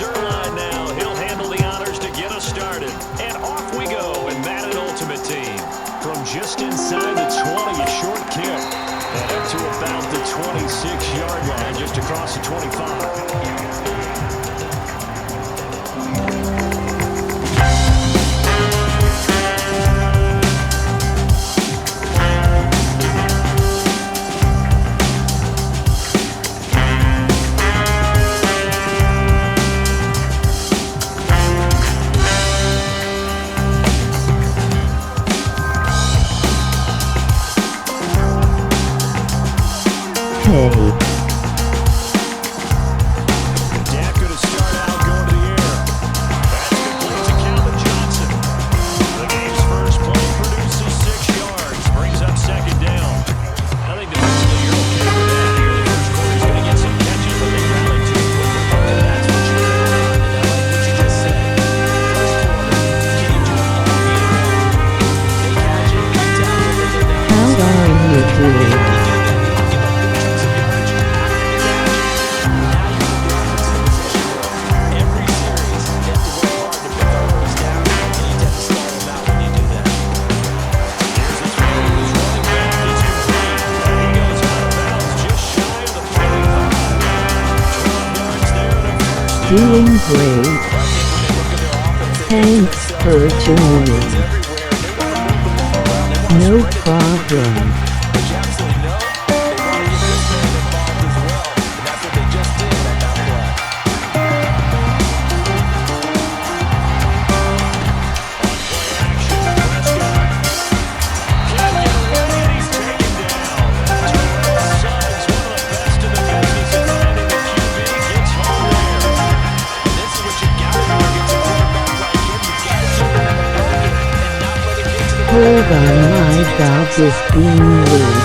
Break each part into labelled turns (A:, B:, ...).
A: Zerline now. He'll handle the honors to get us started. And off we go in Madden Ultimate Team. From just inside the 20, a short kick. And up to about the 26-yard line, just across the 25.
B: Doing great. Thanks for joining. No problem. Hold on, my dog is being rude.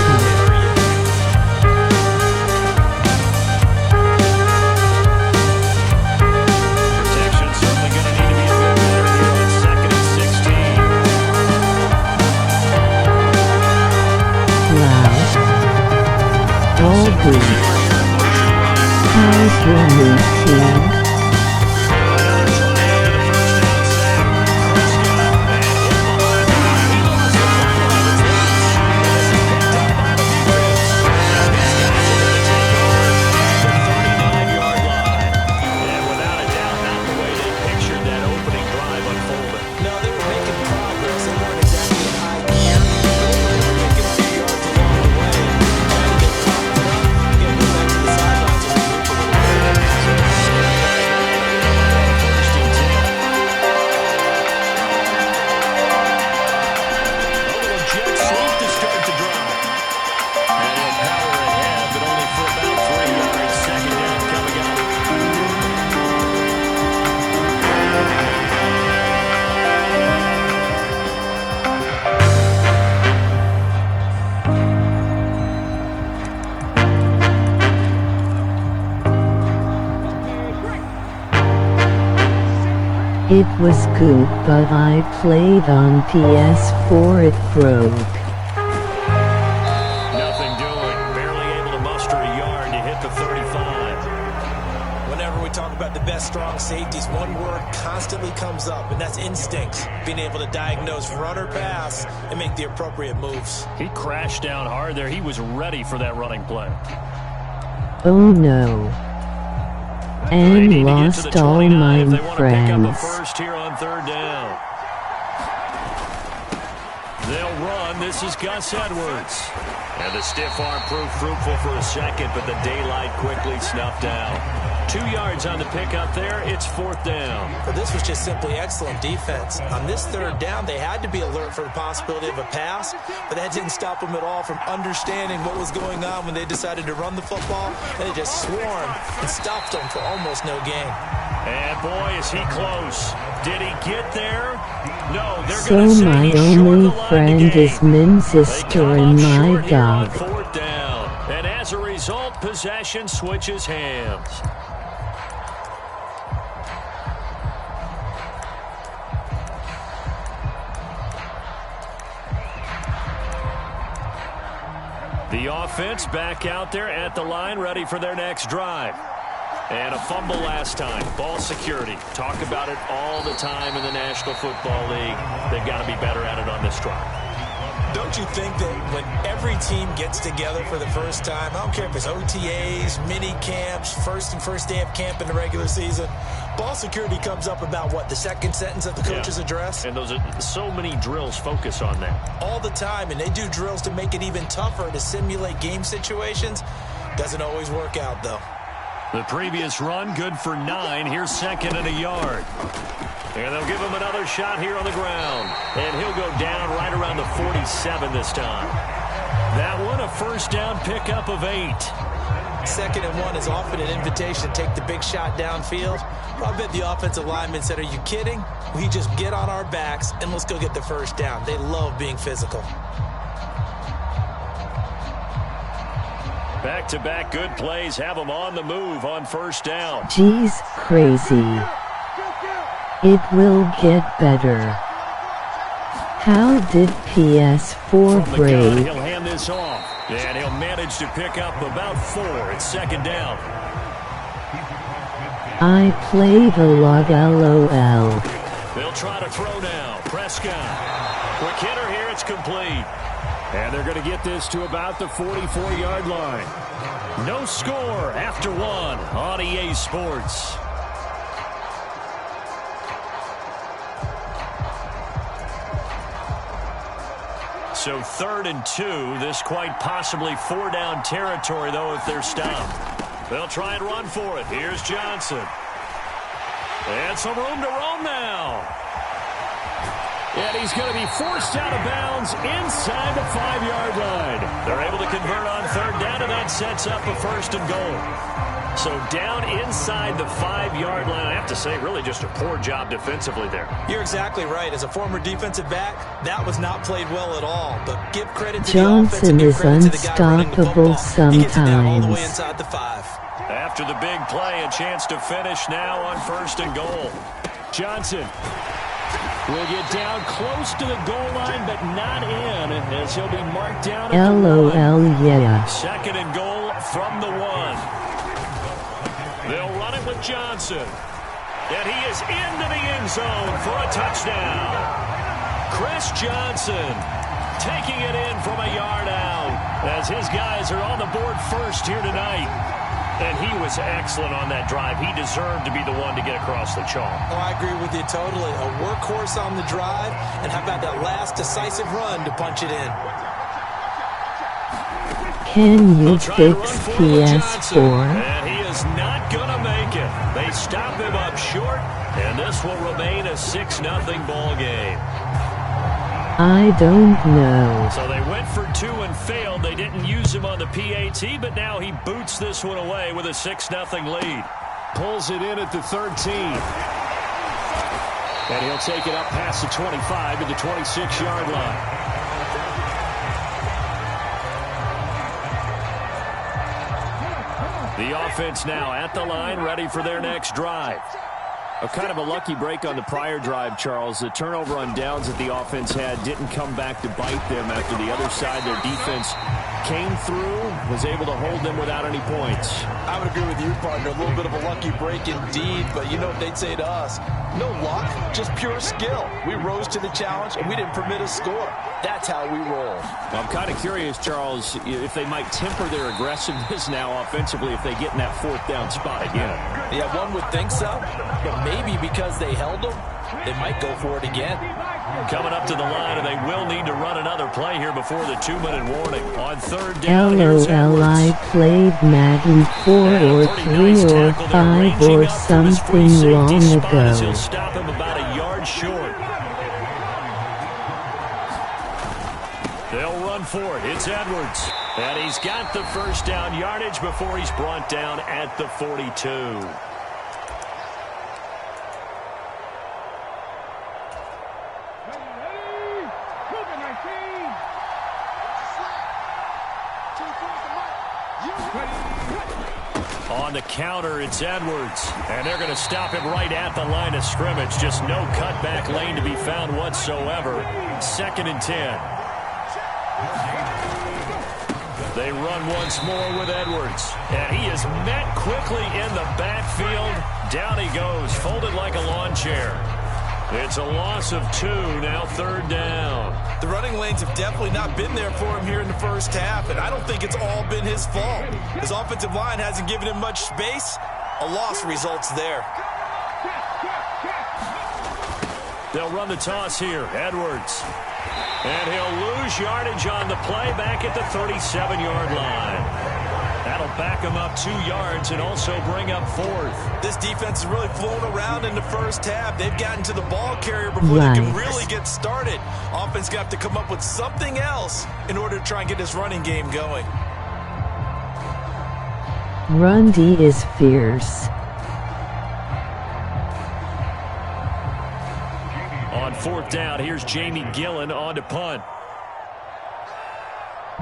A: Protection's certainly going to need to be a bit better here on 2nd and 16.
B: Loud. All good. How's your new team? It was good, but I played on PS4, it broke.
A: Nothing doing. Barely able to muster a yard to hit the 35.
C: Whenever we talk about the best strong safeties, one word constantly comes up, and that's instinct. Being able to diagnose run or pass and make the appropriate moves.
A: He crashed down hard there. He was ready for that running play.
B: Oh no. And lost all my friends.
A: First here on 3rd down. They'll run. This is Gus Edwards. And the stiff arm proved fruitful for a second, but the daylight quickly snuffed out. 2 yards on the pickup there. It's 4th down.
C: Well, this was just simply excellent defense. On this 3rd down, they had to be alert for the possibility of a pass, but that didn't stop them at all from understanding what was going on when they decided to run the football. They just swarmed and stopped them for almost no gain.
A: And boy, is he close. Did he get there? No, they're
B: So
A: going to say
B: my
A: he's
B: only friend is Min's sister and my dog.
A: 4th down. And as a result, possession switches hands. The offense back out there at the line, ready for their next drive. And a fumble last time. Ball security. Talk about it all the time in the National Football League. They've got to be better at it on this drive.
C: Don't you think that when every team gets together for the first time, I don't care if it's OTAs, mini camps, first day of camp in the regular season, ball security comes up about what, the second sentence of the coach's address?
A: And those are so many drills focus on that.
C: All the time, and they do drills to make it even tougher to simulate game situations. Doesn't always work out, though.
A: The previous run, good for 9. Here's second and a yard. And they'll give him another shot here on the ground. And he'll go down right around the 47 this time. That one, a first down pickup of 8.
C: 2nd and 1 is often an invitation to take the big shot downfield. I bet the offensive lineman said, are you kidding? We just get on our backs and let's go get the first down. They love being physical.
A: Back-to-back good plays have them on the move on first down.
B: Jeez, crazy. It will get better. How did PS4 break?
A: He'll hand this off, and he'll manage to pick up about 4. It's second down.
B: I played a lot, LOL.
A: They'll try to throw now. Prescott. Quick hitter here. It's complete. And they're going to get this to about the 44-yard line. No score after 1 on EA Sports. So 3rd and 2. This quite possibly 4-down territory, though, if they're stopped. They'll try and run for it. Here's Johnson. And some room to roam now. And he's going to be forced out of bounds inside the 5-yard line. They're able to convert on 3rd down, and that sets up a 1st and goal. So down inside the 5-yard line. I have to say, really just a poor job defensively there.
C: You're exactly right. As a former defensive back, that was not played well at all. But give credit to
B: Johnson
C: the
B: is
C: offense and give credit to the guy running the
B: unstoppable
C: football. He gets it down all the way
B: sometimes.
C: inside the 5.
A: After the big play, a chance to finish now on 1st and goal. Johnson will get down close to the goal line, but not in, as he'll be marked down at
B: LOL,
A: the 1.
B: yeah.
A: 2nd and goal from the 1. They'll run it with Johnson. And he is into the end zone for a touchdown. Chris Johnson taking it in from a yard out, as his guys are on the board first here tonight. And he was excellent on that drive. He deserved to be the one to get across the chalk.
C: Oh, I agree with you totally. A workhorse on the drive, and how about that last decisive run to punch it in?
B: Can you fix PS4?
A: And he is not going to make it. They stop him up short, and this will remain a 6-0 ball game.
B: I don't know.
A: So they went for 2 and failed. They didn't use him on the PAT, but now he boots this one away with a 6-0 lead. Pulls it in at the 13. And he'll take it up past the 25 to the 26-yard line. The offense now at the line, ready for their next drive. A kind of a lucky break on the prior drive, Charles. The turnover on downs that the offense had didn't come back to bite them after the other side. Their defense came through, was able to hold them without any points.
C: I would agree with you, partner. A little bit of a lucky break indeed, but you know what they'd say to us? No luck, just pure skill. We rose to the challenge, and we didn't permit a score. That's how we roll.
A: Well, I'm kind of curious, Charles, if they might temper their aggressiveness now offensively if they get in that 4th down spot again.
C: Yeah, one would think so, but maybe because they held them, they might go for it again.
A: Coming up to the line, and they will need to run another play here before the 2-minute warning. On 3rd down,
B: LOL, I played Madden 4 or 3 or 5 or something long ago.
A: He'll stop him about a yard short. They'll run for it. It's Edwards. And he's got the first down yardage before he's brought down at the 42. On the counter, it's Edwards. And they're going to stop him right at the line of scrimmage. Just no cutback lane to be found whatsoever. 2nd and 10. They run once more with Edwards. And he is met quickly in the backfield. Down he goes, folded like a lawn chair. It's a loss of 2, now 3rd down.
C: The running lanes have definitely not been there for him here in the first half, and I don't think it's all been his fault. His offensive line hasn't given him much space. A loss results there.
A: They'll run the toss here. Edwards. And he'll lose yardage on the play back at the 37-yard line. That'll back him up 2 yards and also bring up 4th.
C: This defense has really flown around in the first half. They've gotten to the ball carrier before they can really get started. Offense got to come up with something else in order to try and get this running game going.
B: Run D is fierce.
A: On 4th down, here's Jamie Gillen on to punt.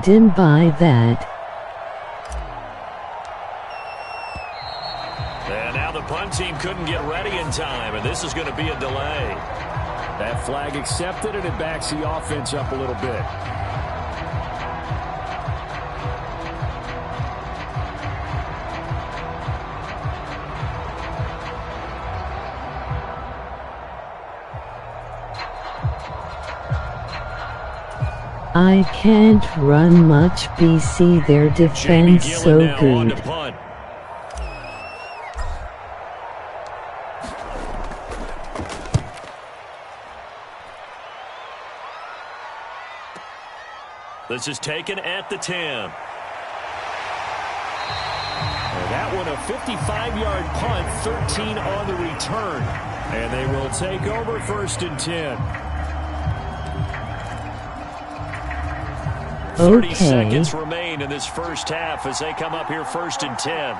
B: Didn't buy that.
A: And now the punt team couldn't get ready in time, and this is going to be a delay. That flag accepted, and it backs the offense up a little bit.
B: I can't run much BC, their defense so good.
A: This is taken at the 10. And that one a 55-yard punt, 13 on the return. And they will take over 1st and 10. 30 seconds remain in this first half as they come up here 1st and 10.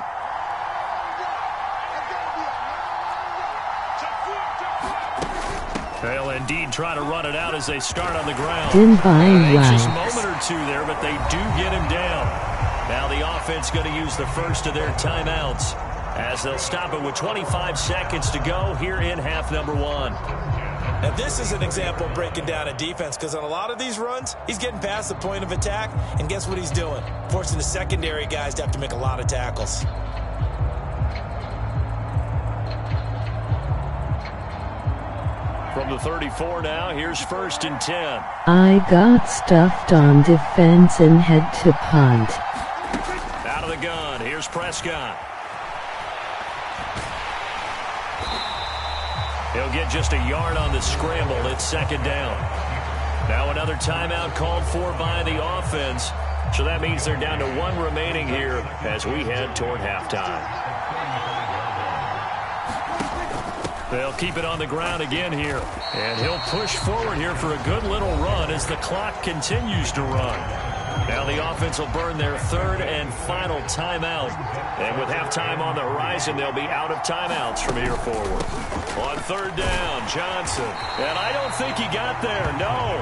A: They'll indeed try to run it out as they start on the ground. Anxious moment or two there, but they do get him down. Now the offense going to use the first of their timeouts as they'll stop it with 25 seconds to go here in half number 1.
C: Now, this is an example of breaking down a defense because on a lot of these runs, he's getting past the point of attack, and guess what he's doing? Forcing the secondary guys to have to make a lot of tackles.
A: From the 34 now, here's 1st and 10.
B: I got stuffed on defense and had to punt.
A: Out of the gun, here's Prescott. He'll get just a yard on the scramble. It's 2nd down. Now another timeout called for by the offense. So that means they're down to 1 remaining here as we head toward halftime. They'll keep it on the ground again here. And he'll push forward here for a good little run as the clock continues to run. Now the offense will burn their 3rd and final timeout. And with halftime on the horizon, they'll be out of timeouts from here forward. On 3rd down, Johnson. And I don't think he got there, no.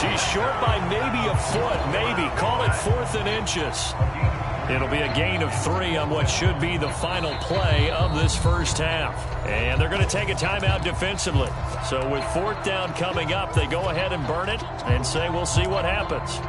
A: He's short by maybe a foot, maybe. Call it 4th and inches. It'll be a gain of 3 on what should be the final play of this first half. And they're going to take a timeout defensively. So with 4th down coming up, they go ahead and burn it and say we'll see what happens.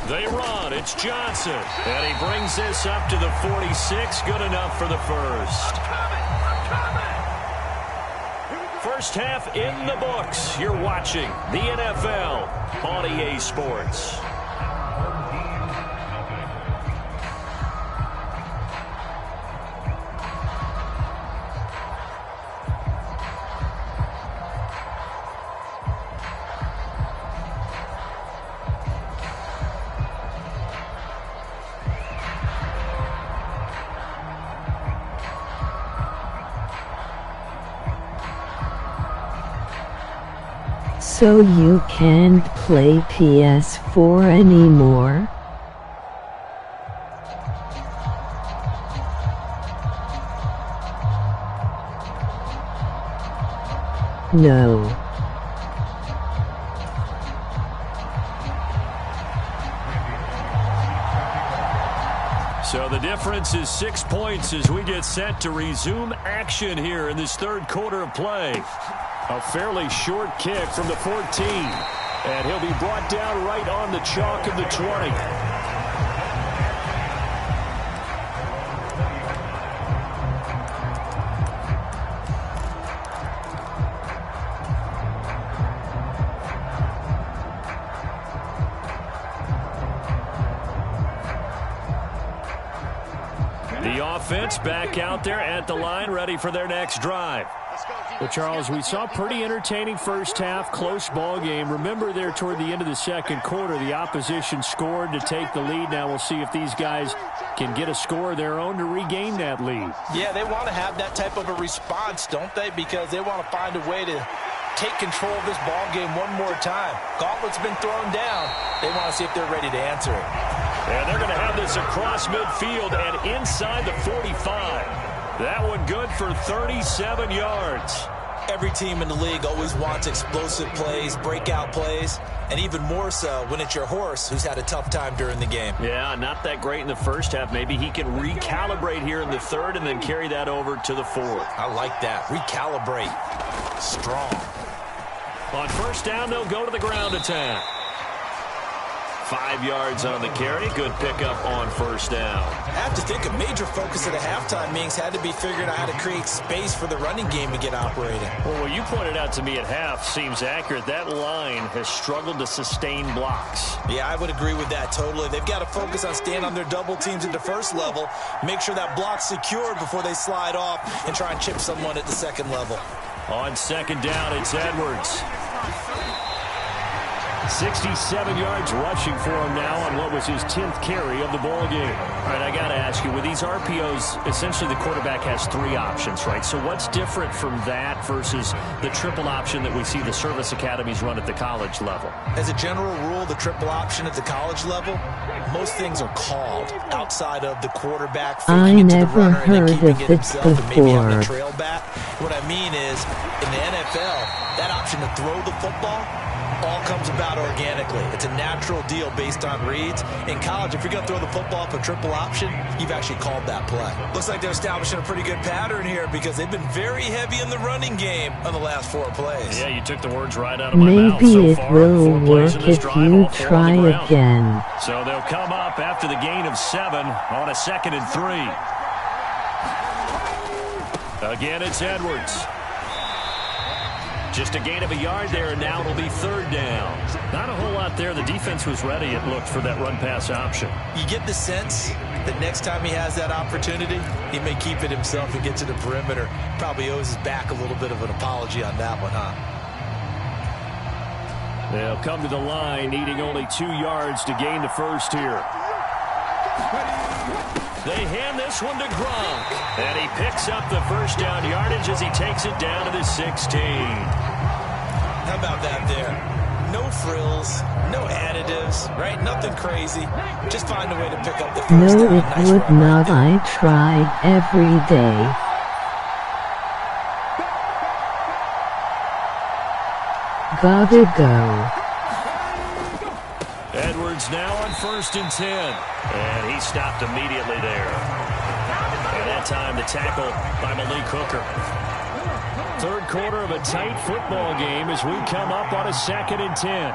A: They run. It's Johnson. And he brings this up to the 46. Good enough for the first. First half in the books. You're watching the NFL on EA Sports.
B: So you can't play PS4 anymore? No.
A: difference is 6 points as we get set to resume action here in this third quarter of play. A fairly short kick from the 14. And he'll be brought down right on the chalk of the 20. The offense back out there at the line, ready for their next drive. Well, Charles, we saw a pretty entertaining first half, close ball game. Remember there toward the end of the second quarter, the opposition scored to take the lead. Now we'll see if these guys can get a score of their own to regain that lead.
C: Yeah, they want to have that type of a response, don't they? Because they want to find a way to take control of this ball game one more time. Gauntlet's been thrown down. They want to see if they're ready to answer it.
A: And they're going to have this across midfield and inside the 45. That one good for 37 yards.
C: Every team in the league always wants explosive plays, breakout plays, and even more so when it's your horse who's had a tough time during the game.
A: Yeah, not that great in the first half. Maybe he can recalibrate here in the third and then carry that over to the fourth.
C: I like that. Recalibrate. Strong.
A: On first down, they'll go to the ground attack. 5 yards on the carry. Good pickup on first down.
C: I have to think a major focus of the halftime meetings had to be figuring out how to create space for the running game to get operating.
A: Well, what you pointed out to me at half seems accurate. That line has struggled to sustain blocks.
C: Yeah, I would agree with that totally. They've got to focus on staying on their double teams at the first level, make sure that block's secured before they slide off and try and chip someone at the second level.
A: On second down, it's Edwards. 67 yards rushing for him now on what was his 10th carry of the ball game. All right, I got to ask you, with these RPOs, essentially the quarterback has 3 options, right? So what's different from that versus the triple option that we see the service academies run at the college level?
C: As a general rule, the triple option at the college level, most things are called outside of the quarterback
B: I
C: faking it to the
B: never
C: runner and then
B: heard
C: keeping
B: of
C: it
B: it
C: himself and maybe having a
B: before.
C: trail back. What I mean is, in the NFL, that option to throw the football all comes about organically. It's a natural deal based on reads. In college, if you're going to throw the football up a triple option, you've actually called that play. Looks like they're establishing a pretty good pattern here because they've been very heavy in the running game on the last 4 plays.
A: Yeah, you took the words right out of my mouth so
B: Maybe it
A: far.
B: will
A: 4 plays
B: work
A: in this
B: if
A: drive,
B: you
A: all 4 on
B: try
A: the ground.
B: again.
A: So they'll come up after the gain of 7 on a 2nd and 3. Again, it's Edwards. Just a gain of a yard there, and now it'll be 3rd down. Not a whole lot there. The defense was ready, it looked, for that run-pass option.
C: You get the sense that next time he has that opportunity, he may keep it himself and get to the perimeter. Probably owes his back a little bit of an apology on that one, huh?
A: They'll come to the line, needing only 2 yards to gain the first here. They hand this one to Gronk, and he picks up the first down yardage as he takes it down to the 16.
C: How about that there? No frills, no additives, right? Nothing crazy. Just find a way to pick up the first
B: No,
C: down.
B: it
C: Nice
B: would
C: run right
B: not.
C: there.
B: I tried every day. Gotta go.
A: Edwards now on 1st and 10. And he stopped immediately there. And that time the tackle by Malik Hooker. Third quarter of a tight football game as we come up on a 2nd and 10.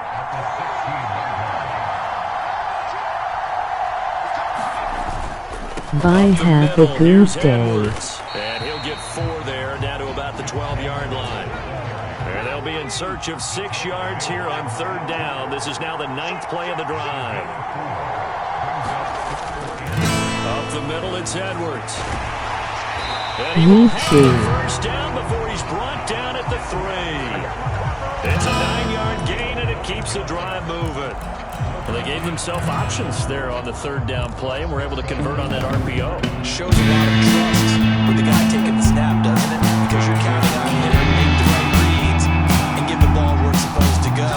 B: Bye, have a good
A: Here's
B: day.
A: Edwards. And he'll get 4 there, down to about the 12-yard line. And they'll be in search of 6 yards here on 3rd down. This is now the 9th play of the drive. Up the middle, it's Edwards. And he
B: Me
A: will have
B: too.
A: the first down before he's brought down at the 3. It's a 9-yard gain, and it keeps the drive moving. Well, they gave themselves options there on the 3rd down play, and were able to convert on that RPO.
C: Shows a lot of trust with the guy taking the snap, doesn't it? Because you're counting on him to make the right reads and give the ball where it's supposed to go.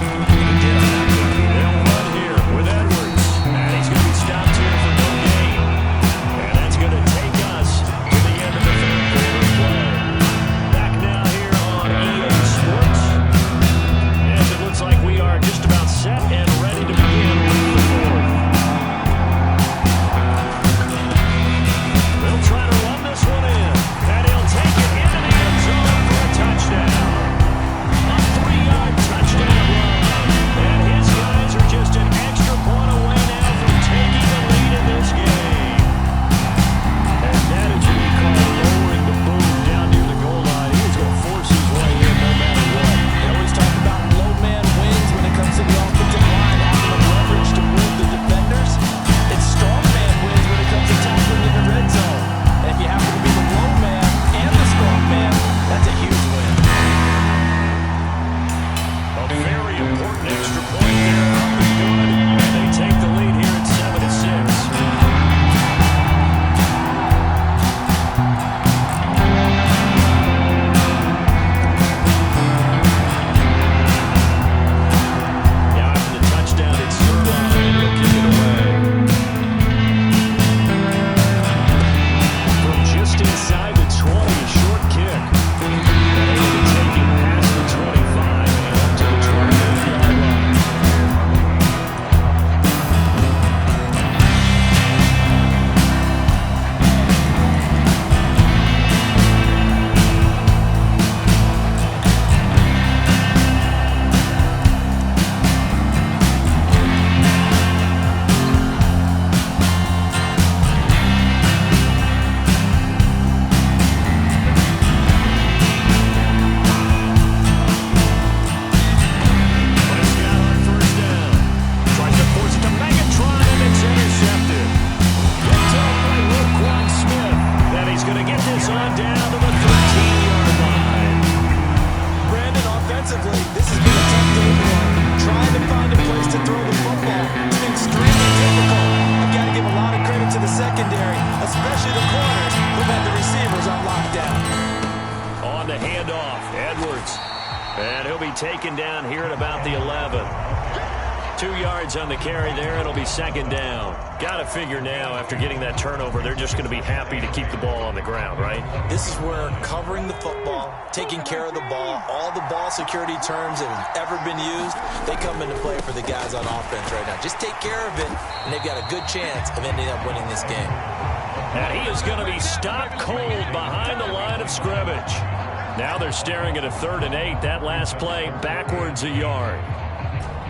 C: And he did on that play.
A: They'll run here with Edwards. And he's going to be stopped here for no gain. And that's going to take us to the end of the 3rd quarter play. Back now here on EA Sports. Yes, it looks like we are just about set and ready to begin with the 4th. And he'll be taken down here at about the 11. 2 yards on the carry there. It'll be second down. Got to figure now, after getting that turnover, they're just going to be happy to keep the ball on the ground, right?
C: This is where covering the football, taking care of the ball, all the ball security terms that have ever been used, they come into play for the guys on offense right now. Just take care of it, and they've got a good chance of ending up winning this game.
A: And he is going to be stopped cold behind the line of scrimmage. Now they're staring at a 3rd and 8. That last play backwards a yard.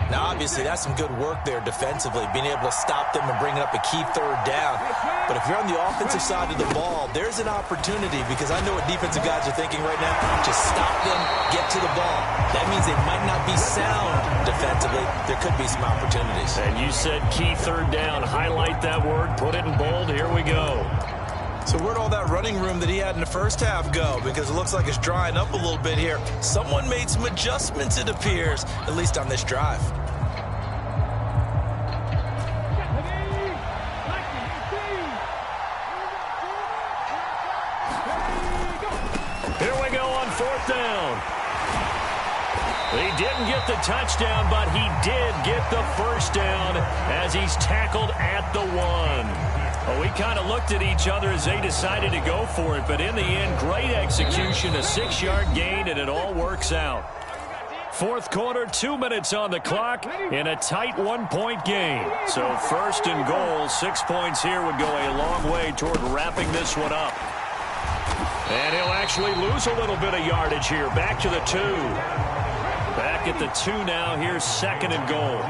C: Now, obviously, that's some good work there defensively, being able to stop them and bringing up a key 3rd down. But if you're on the offensive side of the ball, there's an opportunity, because I know what defensive guys are thinking right now. Just stop them, get to the ball. That means they might not be sound defensively. There could be some opportunities.
A: And you said key 3rd down. Highlight that word, put it in bold. Here we go.
C: So where'd all that running room that he had in the first half go? Because it looks like it's drying up a little bit here. Someone made some adjustments, it appears, at least on this drive.
A: Here we go on 4th down. He didn't get the touchdown, but he did get the first down as he's tackled at the 1. Well, we kind of looked at each other as they decided to go for it, but in the end, great execution, a 6-yard gain, and it all works out. 4th quarter, 2 minutes on the clock in a tight 1-point game. So 1st and goal, 6 points here would go a long way toward wrapping this one up. And he'll actually lose a little bit of yardage here. Back to the 2. Back at the 2 now. Here's 2nd and goal.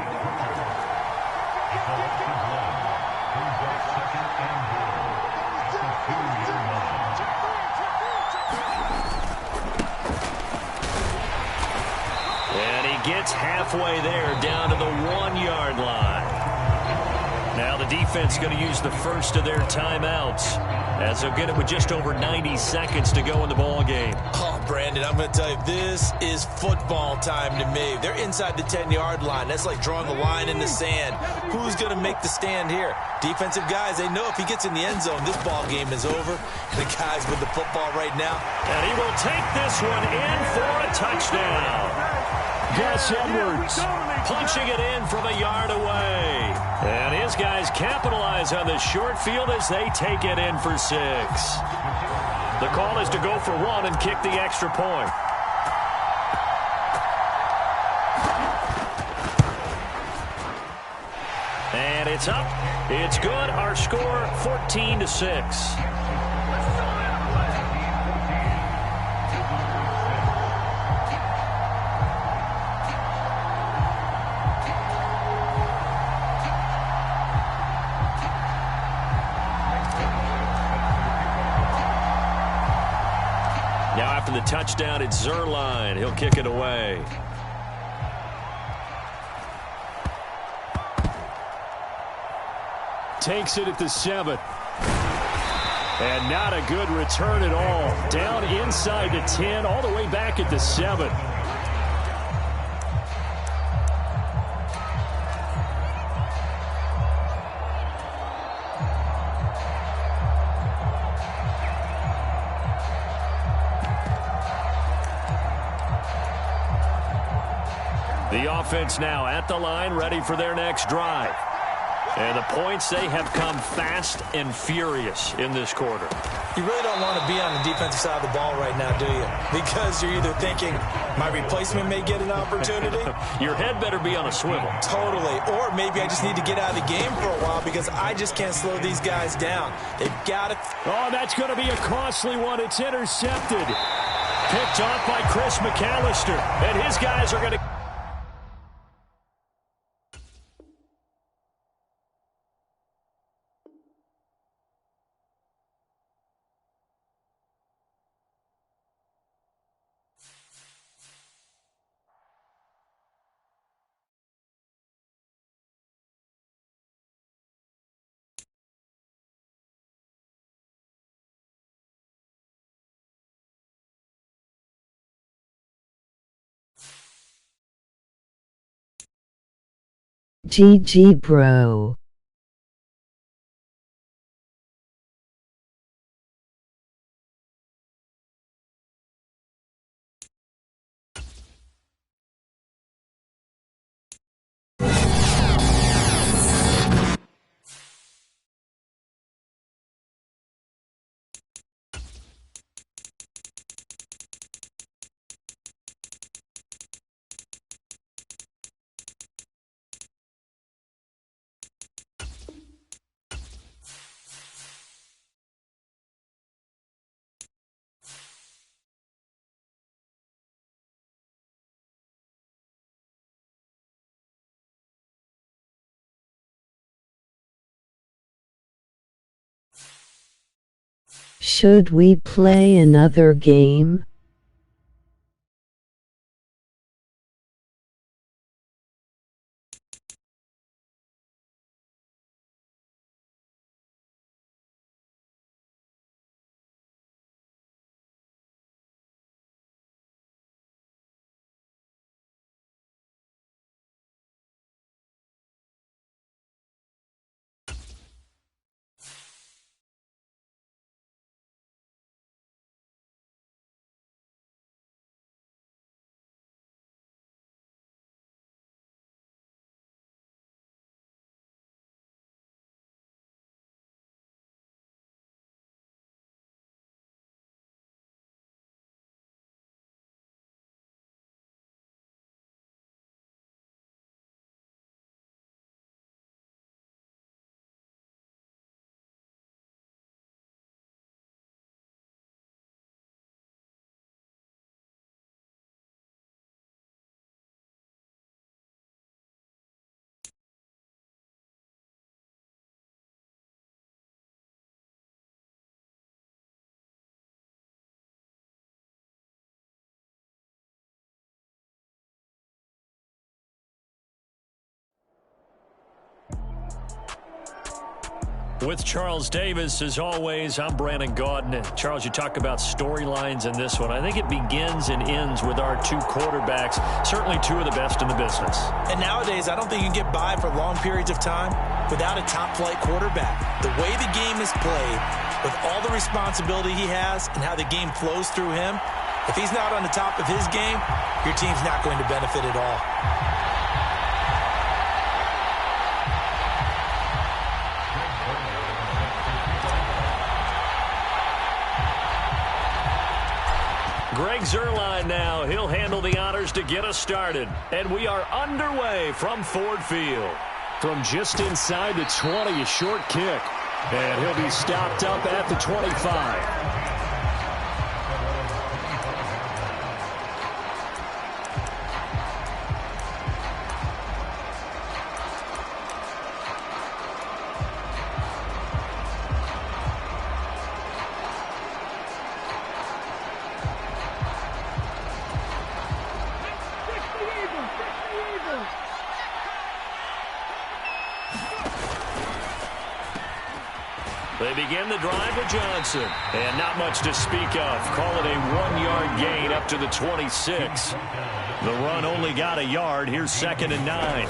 A: And he gets halfway there, down to the 1-yard line. Now the defense going to use the first of their timeouts, as they'll get it with just over 90 seconds to go in the ball game.
C: Oh, Brandon, I'm going to tell you, this is football time to me. They're inside the 10-yard line. That's like drawing the line in the sand. Who's going to make the stand here? Defensive guys, they know if he gets in the end zone, this ball game is over. The guys with the football right now.
A: And he will take this one in for a touchdown. Gus Edwards punching it in from a yard away. And his guys capitalize on the short field as they take it in for 6. The call is to go for 1 and kick the extra point. And it's up. It's good. Our score, 14-6. Now after the touchdown, it's Zerline. He'll kick it away. Takes it at the 7. And not a good return at all. Down inside the 10, all the way back at the 7. The offense now at the line, ready for their next drive. And the points, they have come fast and furious in this quarter.
C: You really don't want to be on the defensive side of the ball right now, do you? Because you're either thinking, my replacement may get an opportunity.
A: Your head better be on a swivel.
C: Totally. Or maybe I just need to get out of the game for a while because I just can't slow these guys down. They've got to...
A: Oh, that's going to be a costly one. It's intercepted. Picked off by Chris McAllister. And his guys are going to...
B: GG bro. Should we play another game?
A: With Charles Davis, as always, I'm Brandon Gaudin. And Charles, you talk about storylines in this one. I think it begins and ends with our two quarterbacks, certainly two of the best in the business. And nowadays, I don't think you can get by for long periods of time without a top-flight quarterback. The way the game is played, with all the responsibility he has and how the game flows through him, if he's not on the top of his game, your team's not going to benefit at all. Greg Zuerlein now. He'll handle the honors to get us started. And we are underway from Ford Field. From just inside the 20, a short kick. And he'll be stopped up at the 25. They begin the drive with Johnson. And not much to speak of. Call it a 1-yard gain up to the 26. The run only got a yard. Here's 2nd and 9.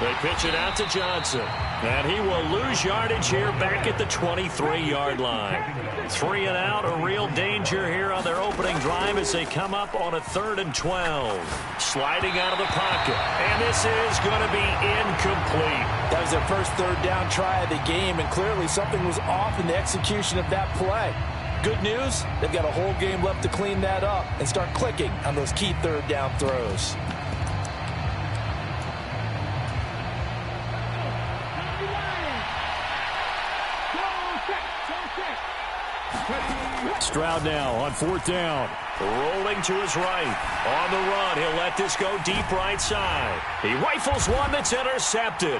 A: They pitch it out to Johnson. And he will lose yardage here back at the 23-yard line. 3 and out, a real danger here on their opening drive as they come up on a 3rd and 12. Sliding out of the pocket. And this is going to be incomplete. That was their first 3rd down try of the game, and clearly something was off in the execution of that play. Good news, they've got a whole game left to clean that up and start clicking on those key 3rd down throws. Stroud now on 4th down. Rolling to his right. On the run, he'll let this go deep right side. He rifles one that's intercepted.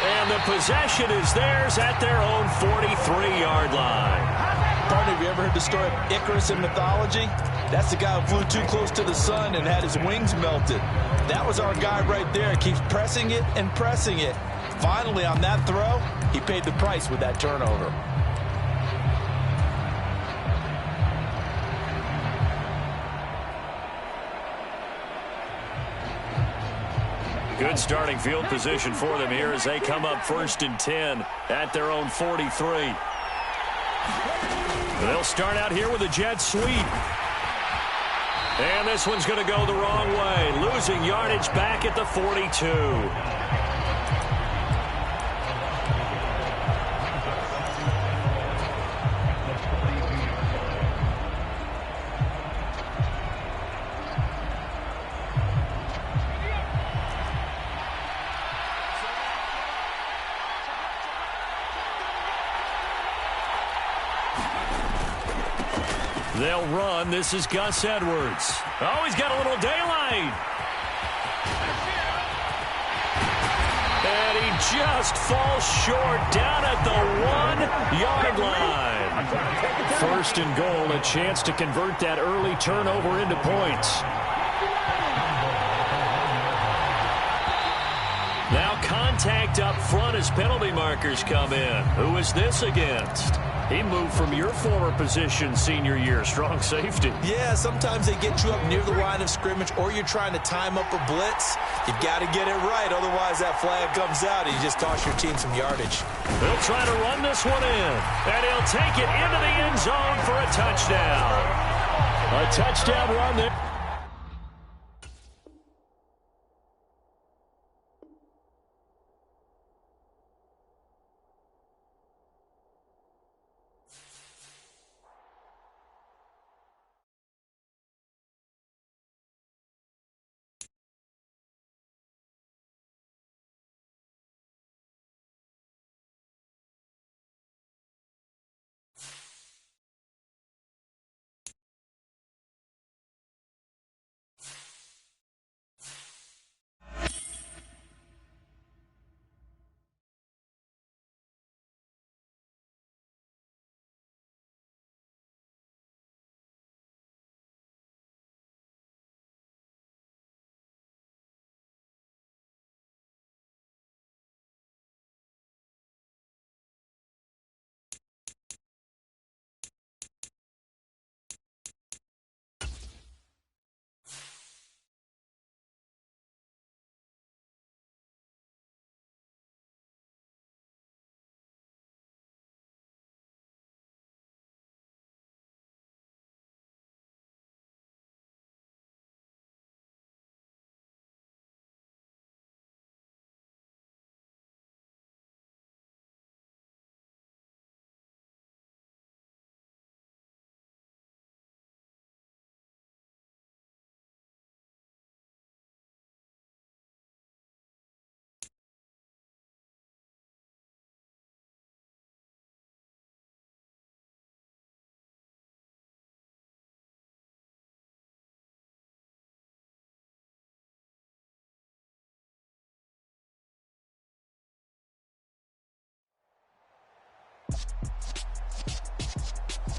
A: And the possession is theirs at their own 43-yard line. Partner, have you ever heard the story of Icarus in mythology? That's the guy who flew too close to the sun and had his wings melted. That was our guy right there. Keeps pressing it and pressing it. Finally, on that throw, he paid the price with that turnover. Good starting field position for them here as they come up 1st and 10 at their own 43. They'll start out here with a jet sweep. And this one's going to go the wrong way. Losing yardage back at the 42. They'll run. This is Gus Edwards. Oh, he's got a little daylight. And he just falls short down at the 1-yard line. First and goal, a chance to convert that early turnover into points. Now contact up front as penalty markers come in. Who is this against? He moved from your former position senior year, strong safety.
C: Yeah, sometimes they get you up near the line of scrimmage or you're trying to time up a blitz. You've got to get it right, otherwise that flag comes out and you just cost your team some yardage.
A: They'll try to run this one in, and he'll take it into the end zone for a touchdown. A touchdown run there.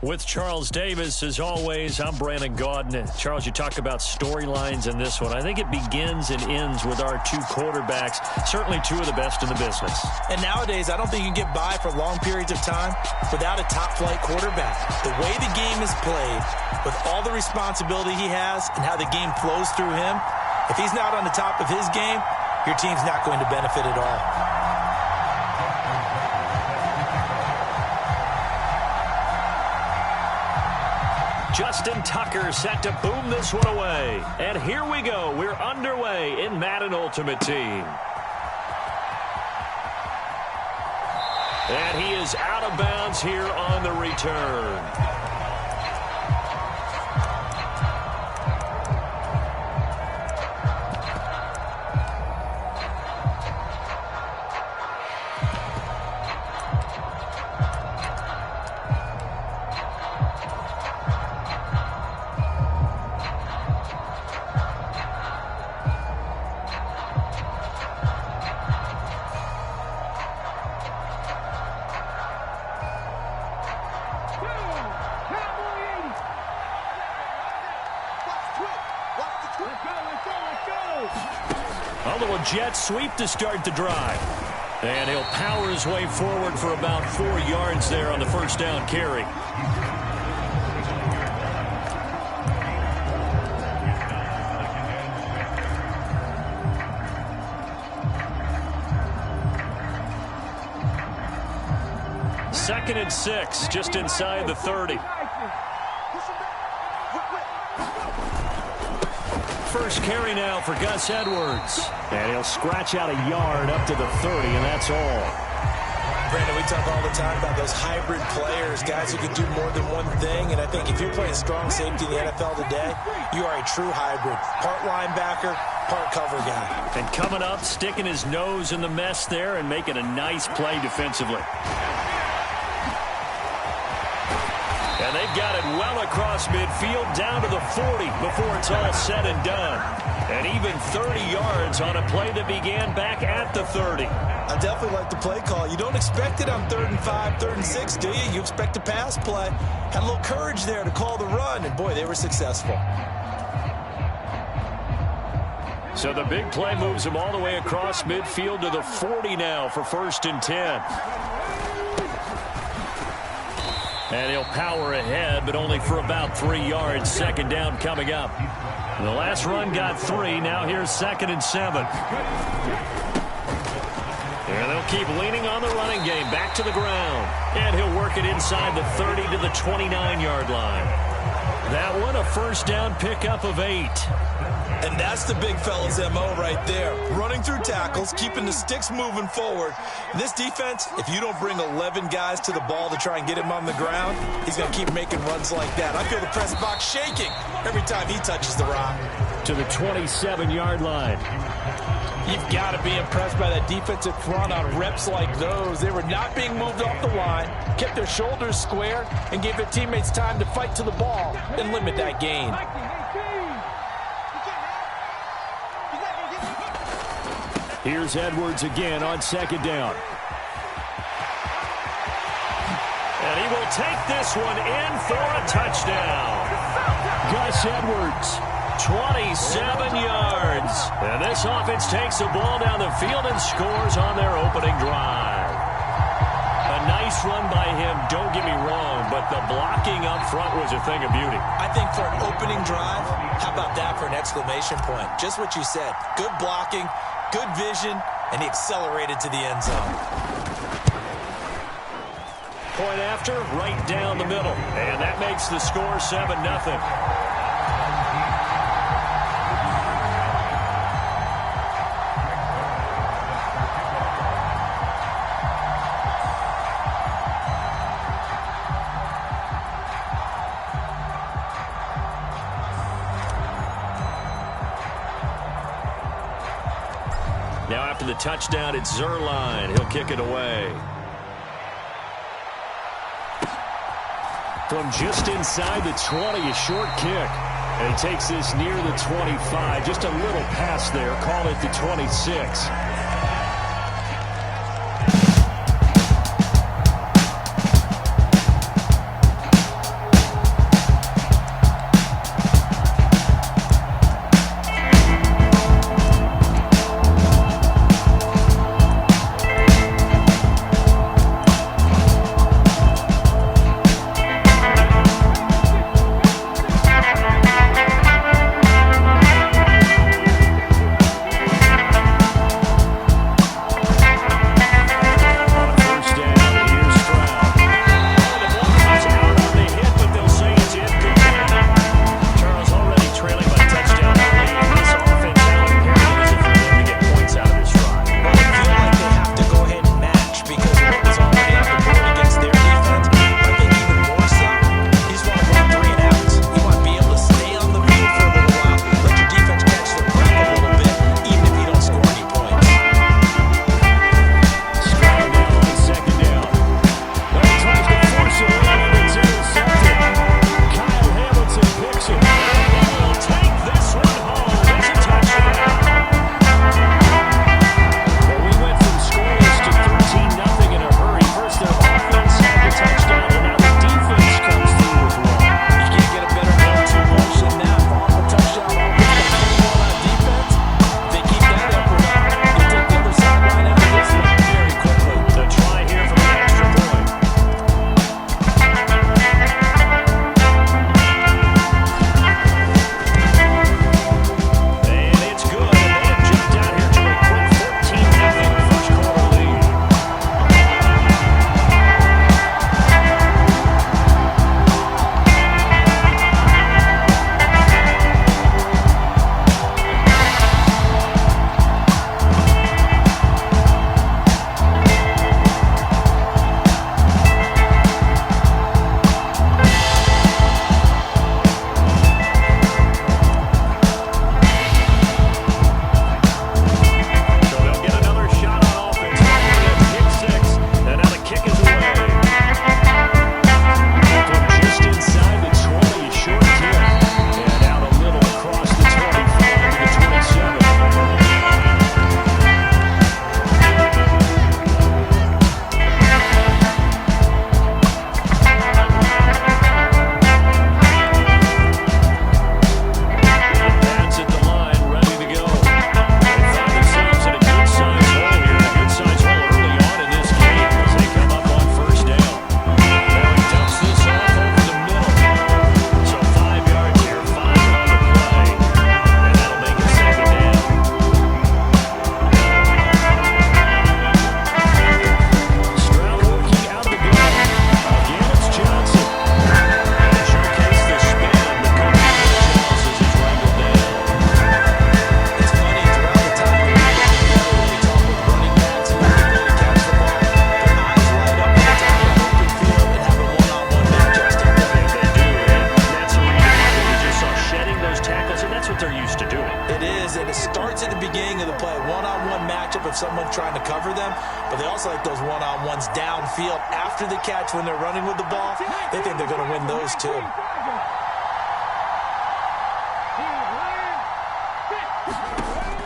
A: With Charles Davis, as always, I'm Brandon Gaudin. Charles, you talk about storylines in this one. I think it begins and ends with our two quarterbacks, certainly two of the best in the business.
C: And nowadays, I don't think you can get by for long periods of time without a top-flight quarterback. The way the game is played, with all the responsibility he has and how the game flows through him, if he's not on the top of his game, your team's not going to benefit at all.
A: Justin Tucker set to boom this one away. And here we go. We're underway in Madden Ultimate Team. And he is out of bounds here on the return. A little jet sweep to start the drive. And he'll power his way forward for about 4 yards there on the first down carry. Second and 6, just inside the 30. First carry now for Gus Edwards. And he'll scratch out a yard up to the 30, and that's all.
C: Brandon, we talk all the time about those hybrid players, guys who can do more than one thing. And I think if you're playing strong safety in the NFL today, you are a true hybrid. Part linebacker, part cover guy.
A: And coming up, sticking his nose in the mess there and making a nice play defensively. And they've got it well across midfield, down to the 40 before it's all said and done. And even 30 yards on a play that began back at the 30.
C: I definitely like the play call. You don't expect it on 3rd and 5, 3rd and 6, do you? You expect a pass play. Had a little courage there to call the run, and boy, they were successful.
A: So the big play moves him all the way across midfield to the 40 now for 1st and 10. And he'll power ahead, but only for about 3 yards. 2nd down coming up. The last run got 3. Now here's 2nd and 7. And they'll keep leaning on the running game. Back to the ground. And he'll work it inside the 30 to the 29-yard line. That one, a 1st down pickup of 8.
C: And that's the big fella's MO right there. Running through tackles, keeping the sticks moving forward. This defense, if you don't bring 11 guys to the ball to try and get him on the ground, he's going to keep making runs like that. I feel the press box shaking every time he touches the rock.
A: To the 27-yard line.
C: You've got to be impressed by that defensive front on reps like those. They were not being moved off the line, kept their shoulders square, and gave their teammates time to fight to the ball and limit that gain.
A: Here's Edwards again on 2nd down. And he will take this one in for a touchdown. Gus Edwards, 27 yards. And this offense takes the ball down the field and scores on their opening drive. A nice run by him, don't get me wrong, but the blocking up front was a thing of beauty.
C: I think for an opening drive, how about that for an exclamation point? Just what you said. Good blocking, good vision, and he accelerated to the end zone.
A: Point after, right down the middle. And that makes the score 7-0. Now after the touchdown, it's Zerline. He'll kick it away. From just inside the 20, a short kick. And he takes this near the 25. Just a little pass there. Call it the 26.
C: field after the catch when they're running with the ball, they think they're going to win those too.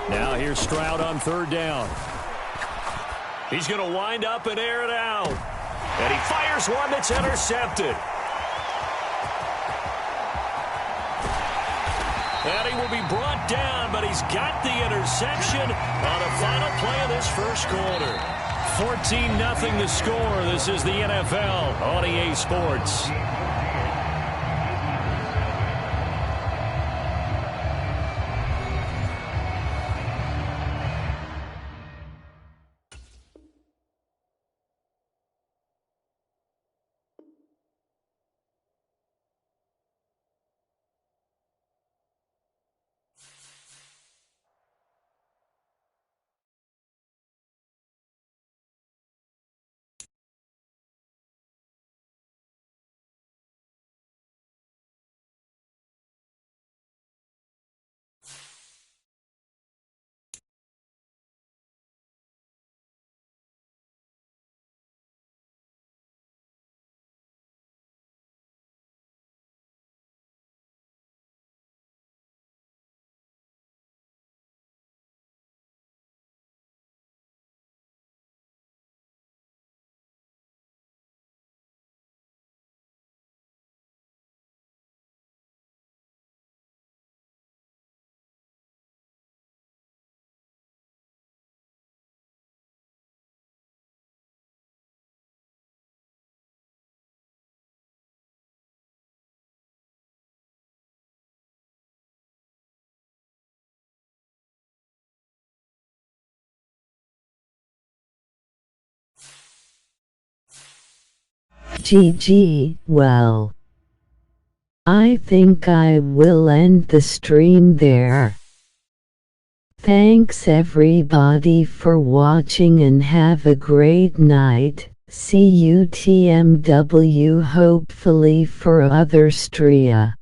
A: Now here's Stroud on third down. He's going to wind up and air it out. And he fires one that's intercepted. And he will be brought down, but he's got the interception on the final play of this first quarter. 14-0 the score. This is the NFL on EA Sports.
B: GG, well, I think I will end the stream there. Thanks everybody for watching and have a great night. See you TMW hopefully for other Stria.